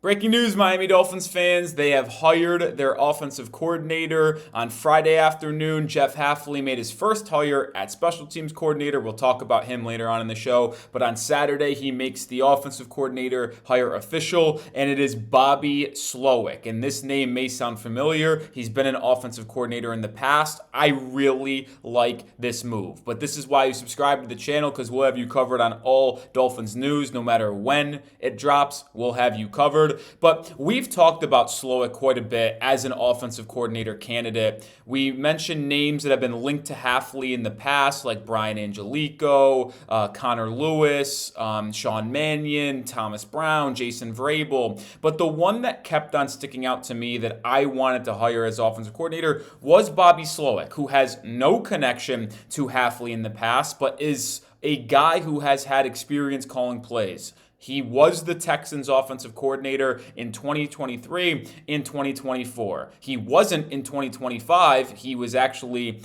Breaking news, Miami Dolphins fans. They have hired their offensive coordinator on Friday afternoon. Jeff Hafley made his first hire at special teams coordinator. We'll talk about him later on in the show. But on Saturday, he makes the offensive coordinator hire official, and it is Bobby Slowik. And this name may sound familiar. He's been an offensive coordinator in the past. I really like this move. But this is why you subscribe to the channel, because we'll have you covered on all Dolphins news. No matter when it drops, we'll have you covered. But we've talked about Slowik quite a bit as an offensive coordinator candidate. We mentioned names that have been linked to Hafley in the past, like Brian Angelico, Connor Lewis, Sean Mannion, Thomas Brown, Jason Vrabel. But the one that kept on sticking out to me that I wanted to hire as offensive coordinator was Bobby Slowik, who has no connection to Hafley in the past, but is a guy who has had experience calling plays. He was the Texans offensive coordinator in 2023 and 2024. He wasn't in 2025. He was actually,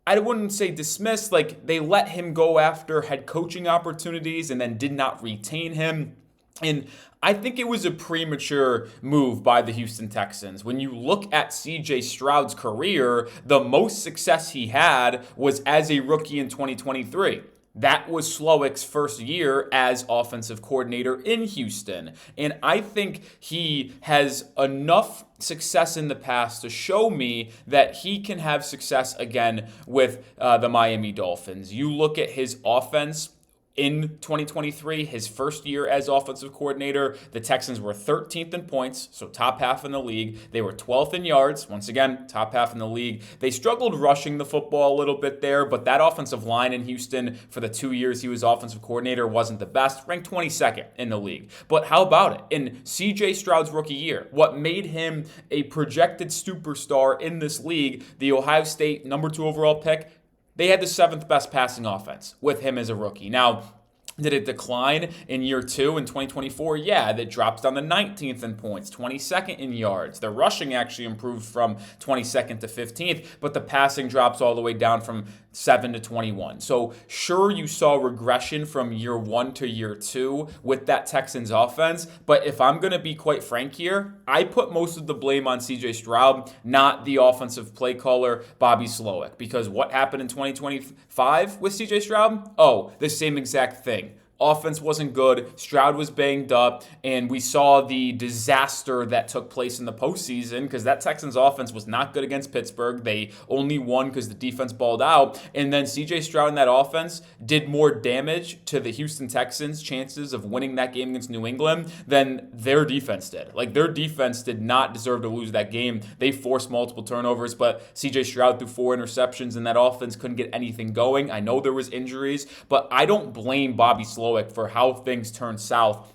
I wouldn't say dismissed, like they let him go after head coaching opportunities and then did not retain him. And I think it was a premature move by the Houston Texans. When you look at C.J. Stroud's career, the most success he had was as a rookie in 2023. That was Slowik's first year as offensive coordinator in Houston. And I think he has enough success in the past to show me that he can have success again with the Miami Dolphins. You look at his offense. In 2023, his first year as offensive coordinator, the Texans were 13th in points, so top half in the league. They were 12th in yards, once again, top half in the league. They struggled rushing the football a little bit there, but that offensive line in Houston for the 2 years he was offensive coordinator wasn't the best, ranked 22nd in the league. But how about it? In C.J. Stroud's rookie year, what made him a projected superstar in this league, the Ohio State number 2 overall pick, they had the 7th best passing offense with him as a rookie. Now, did it decline in year 2 in 2024? Yeah, that drops down to 19th in points, 22nd in yards. The rushing actually improved from 22nd to 15th, but the passing drops all the way down from 7 to 21. So sure, you saw regression from year 1 to year 2 with that Texans offense, but if I'm going to be quite frank here, I put most of the blame on C.J. Stroud, not the offensive play caller, Bobby Slowik, because what happened in 2025 with C.J. Stroud? Oh, the same exact thing. Offense wasn't good, Stroud was banged up, and we saw the disaster that took place in the postseason because that Texans offense was not good against Pittsburgh. They only won because the defense balled out, and then C.J. Stroud in that offense did more damage to the Houston Texans' chances of winning that game against New England than their defense did. Like, their defense did not deserve to lose that game. They forced multiple turnovers, but C.J. Stroud threw 4 interceptions, and that offense couldn't get anything going. I know there was injuries, but I don't blame Bobby Slowik for how things turned south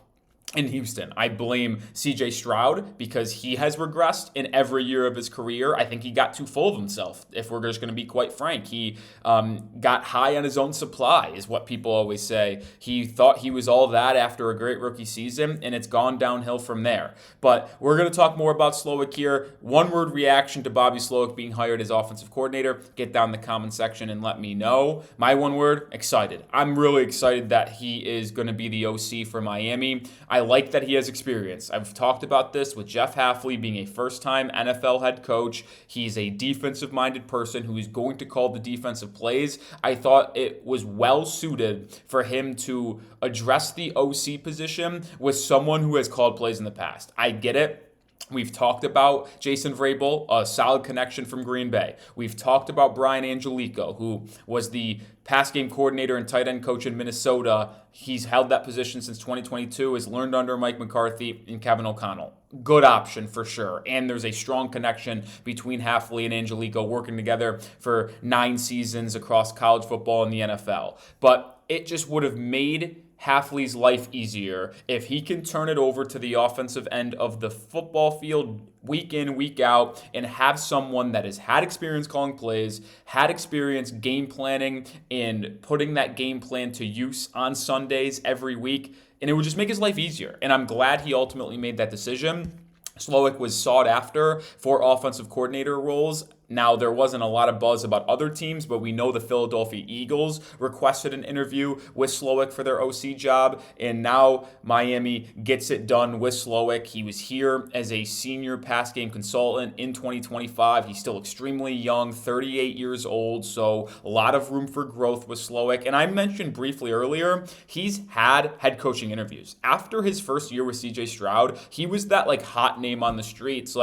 in Houston. I blame C.J. Stroud because he has regressed in every year of his career. I think he got too full of himself, if we're just going to be quite frank. He got high on his own supply, is what people always say. He thought he was all that after a great rookie season, and it's gone downhill from there. But we're going to talk more about Slowik here. One-word reaction to Bobby Slowik being hired as offensive coordinator. Get down in the comment section and let me know. My one word, excited. I'm really excited that he is going to be the OC for Miami. I like that he has experience. I've talked about this with Jeff Hafley being a first-time NFL head coach. He's a defensive-minded person who is going to call the defensive plays. I thought it was well-suited for him to address the OC position with someone who has called plays in the past. I get it. We've talked about Jason Vrabel, a solid connection from Green Bay. We've talked about Brian Angelico, who was the pass game coordinator and tight end coach in Minnesota. He's held that position since 2022, has learned under Mike McCarthy and Kevin O'Connell. Good option for sure. And there's a strong connection between Hafley and Angelico working together for 9 seasons across college football and the NFL. But it just would have made Hafley's life easier if he can turn it over to the offensive end of the football field week in, week out, and have someone that has had experience calling plays, had experience game planning, and putting that game plan to use on Sundays every week, and it would just make his life easier. And I'm glad he ultimately made that decision. Slowik was sought after for offensive coordinator roles Now, there wasn't a lot of buzz about other teams, but we know the Philadelphia Eagles requested an interview with Slowik for their OC job, and now Miami gets it done with Slowik. He was here as a senior pass game consultant in 2025. He's still extremely young, 38 years old, so a lot of room for growth with Slowik. And I mentioned briefly earlier, he's had head coaching interviews. After his first year with CJ Stroud, he was that hot name on the streets,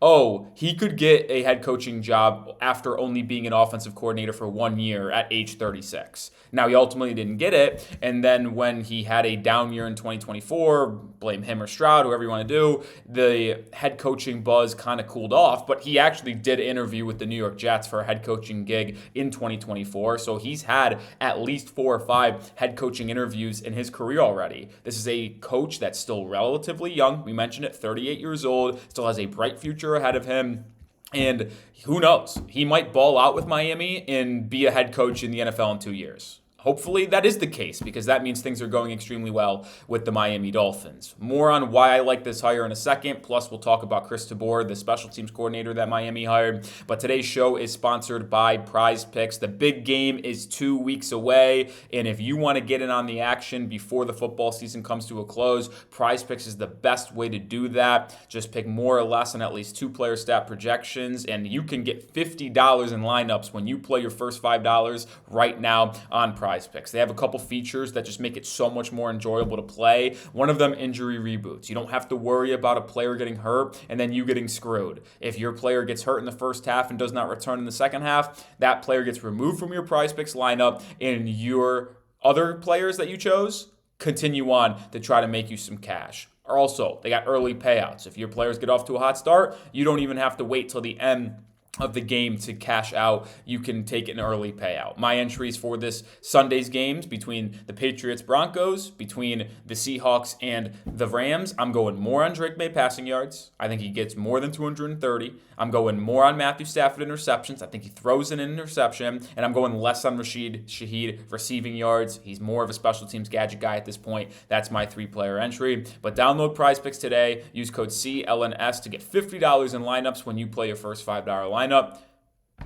oh, he could get a head coaching job after only being an offensive coordinator for 1 year at age 36. Now, he ultimately didn't get it, and then when he had a down year in 2024, blame him or Stroud, whoever you want to do, the head coaching buzz kind of cooled off, but he actually did interview with the New York Jets for a head coaching gig in 2024, so he's had at least 4 or 5 head coaching interviews in his career already. This is a coach that's still relatively young. We mentioned it, 38 years old, still has a bright future ahead of him. And who knows? He might ball out with Miami and be a head coach in the NFL in 2 years. Hopefully that is the case, because that means things are going extremely well with the Miami Dolphins. More on why I like this hire in a second. Plus, we'll talk about Chris DeBoer, the special teams coordinator that Miami hired. But today's show is sponsored by Prize Picks. The big game is 2 weeks away, and if you want to get in on the action before the football season comes to a close, Prize Picks is the best way to do that. Just pick more or less on at least 2 player stat projections, and you can get $50 in lineups when you play your first $5 right now on Prize Picks. They have a couple features that just make it so much more enjoyable to play. One of them, injury reboots. You don't have to worry about a player getting hurt and then you getting screwed. If your player gets hurt in the first half and does not return in the second half, that player gets removed from your Prize Picks lineup, and your other players that you chose continue on to try to make you some cash. Also, they got early payouts. If your players get off to a hot start, you don't even have to wait till the end of the game to cash out. You can take an early payout. My entries for this Sunday's games between the Patriots Broncos, between the Seahawks and the Rams, I'm going more on Drake May passing yards. I think he gets more than 230. I'm going more on Matthew Stafford interceptions. I think he throws in an interception. And I'm going less on Rashid Shaheed receiving yards. He's more of a special teams gadget guy at this point. That's my 3-player entry. But download Prize Picks today. Use code CLNS to get $50 in lineups when you play your first $5 lineup.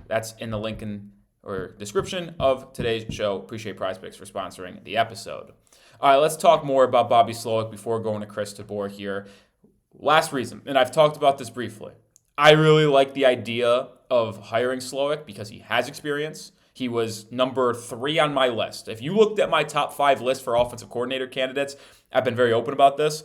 That's in the link or description of today's show. Appreciate Prize Picks for sponsoring the episode. All right, let's talk more about Bobby Slowik before going to Chris DeBoer here. Last reason, and I've talked about this briefly. I really like the idea of hiring Slowik because he has experience. He was number 3 on my list. If you looked at my top 5 list for offensive coordinator candidates, I've been very open about this.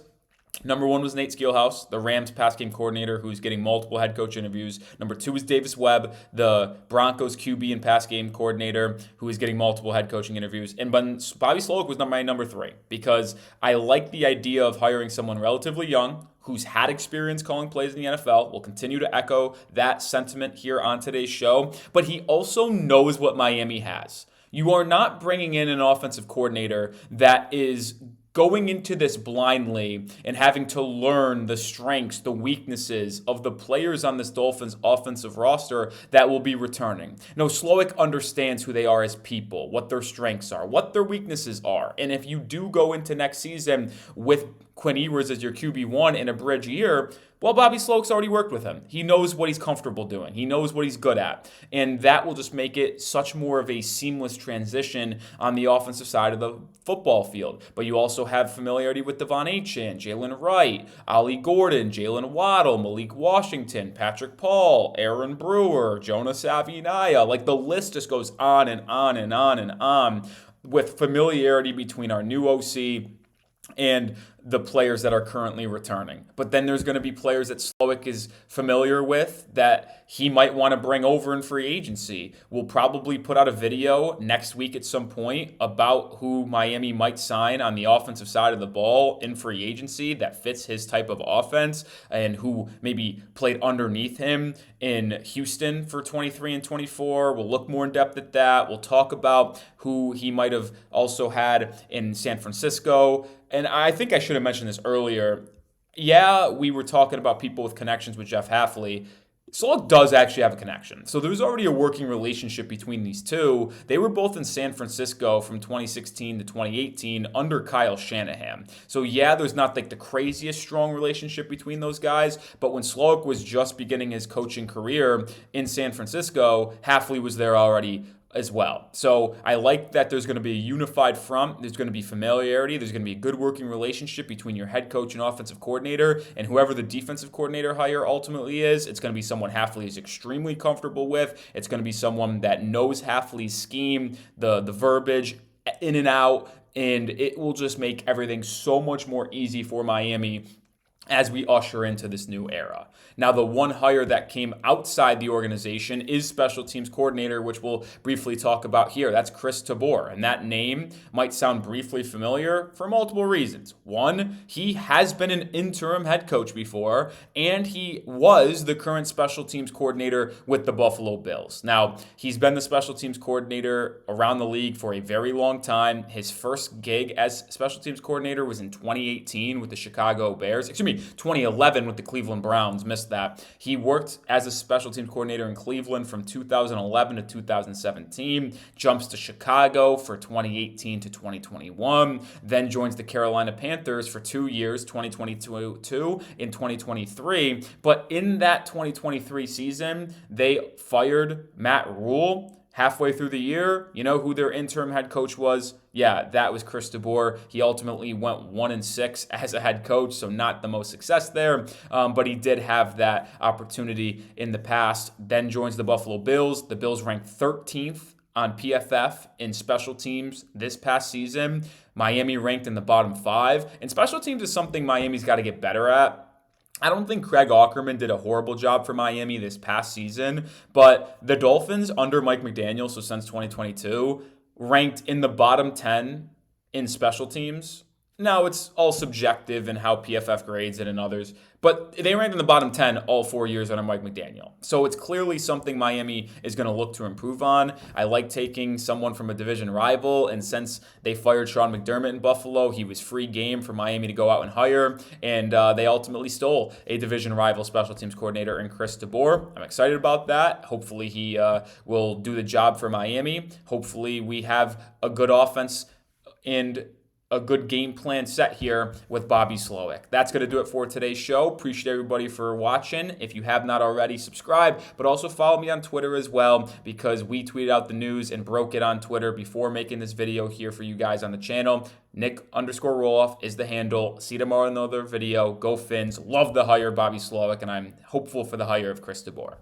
Number 1 was Nate Scheelhaus, the Rams pass game coordinator who's getting multiple head coach interviews. Number 2 is Davis Webb, the Broncos QB and pass game coordinator who is getting multiple head coaching interviews. And Bobby Slowik was my number 3 because I like the idea of hiring someone relatively young who's had experience calling plays in the NFL. We'll continue to echo that sentiment here on today's show. But he also knows what Miami has. You are not bringing in an offensive coordinator that is going into this blindly and having to learn the strengths, the weaknesses of the players on this Dolphins offensive roster that will be returning. No, Slowik understands who they are as people, what their strengths are, what their weaknesses are. And if you do go into next season with Quinn Ewers as your QB1 in a bridge year, well, Bobby Slowik's already worked with him. He knows what he's comfortable doing. He knows what he's good at. And that will just make it such more of a seamless transition on the offensive side of the football field. But you also have familiarity with Devon Achane, Jalen Wright, Ollie Gordon, Jalen Waddle, Malik Washington, Patrick Paul, Aaron Brewer, Jonah Savinaya. Like the list just goes on and on and on and on with familiarity between our new OC and the players that are currently returning. But then there's going to be players that Slowik is familiar with that he might want to bring over in free agency. We'll probably put out a video next week at some point about who Miami might sign on the offensive side of the ball in free agency that fits his type of offense and who maybe played underneath him in Houston for 23 and 24. We'll look more in depth at that. We'll talk about who he might have also had in San Francisco. And I think I should have mentioned this earlier. Yeah, we were talking about people with connections with Jeff Hafley. Slowik does actually have a connection. So there's already a working relationship between these two. They were both in San Francisco from 2016 to 2018 under Kyle Shanahan. So yeah, there's not like the craziest strong relationship between those guys, but when Slowik was just beginning his coaching career in San Francisco, Hafley was there already as well. So I like that there's going to be a unified front. There's going to be familiarity. There's going to be a good working relationship between your head coach and offensive coordinator, and whoever the defensive coordinator hire ultimately is. It's going to be someone Hafley is extremely comfortable with. It's going to be someone that knows Hafley's scheme, the verbiage in and out, and it will just make everything so much more easy for Miami as we usher into this new era. Now, the one hire that came outside the organization is special teams coordinator, which we'll briefly talk about here. That's Chris Tabor, and that name might sound briefly familiar for multiple reasons. One, he has been an interim head coach before, and he was the current special teams coordinator with the Buffalo Bills. Now, he's been the special teams coordinator around the league for a very long time. His first gig as special teams coordinator was in 2018 with the Chicago Bears. 2011 with the Cleveland Browns, missed that. He worked as a special teams coordinator in Cleveland from 2011 to 2017, jumps to Chicago for 2018 to 2021, then joins the Carolina Panthers for 2 years, 2022 in 2023. But in that 2023 season, they fired Matt Rule. Halfway through the year, you know who their interim head coach was? Yeah, that was Chris Tabor. He ultimately went 1-6 as a head coach, so not the most success there, but he did have that opportunity in the past. Then joins the Buffalo Bills. The Bills ranked 13th on PFF in special teams this past season. Miami ranked in the bottom 5, and special teams is something Miami's got to get better at. I don't think Craig Aukerman did a horrible job for Miami this past season, but the Dolphins under Mike McDaniel, so since 2022, ranked in the bottom 10 in special teams. Now, it's all subjective in how PFF grades it and others, but they ranked in the bottom 10 all 4 years under Mike McDaniel. So it's clearly something Miami is going to look to improve on. I like taking someone from a division rival, and since they fired Sean McDermott in Buffalo, he was free game for Miami to go out and hire, and they ultimately stole a division rival special teams coordinator in Chris Tabor. I'm excited about that. Hopefully he will do the job for Miami. Hopefully we have a good offense and a good game plan set here with Bobby Slowik. That's going to do it for today's show. Appreciate everybody for watching. If you have not already, subscribe, but also follow me on Twitter as well, because we tweeted out the news and broke it on Twitter before making this video here for you guys on the channel. Nick_Roloff is the handle. See you tomorrow in another video. Go Fins. Love the hire Bobby Slowik, and I'm hopeful for the hire of Chris Tabor.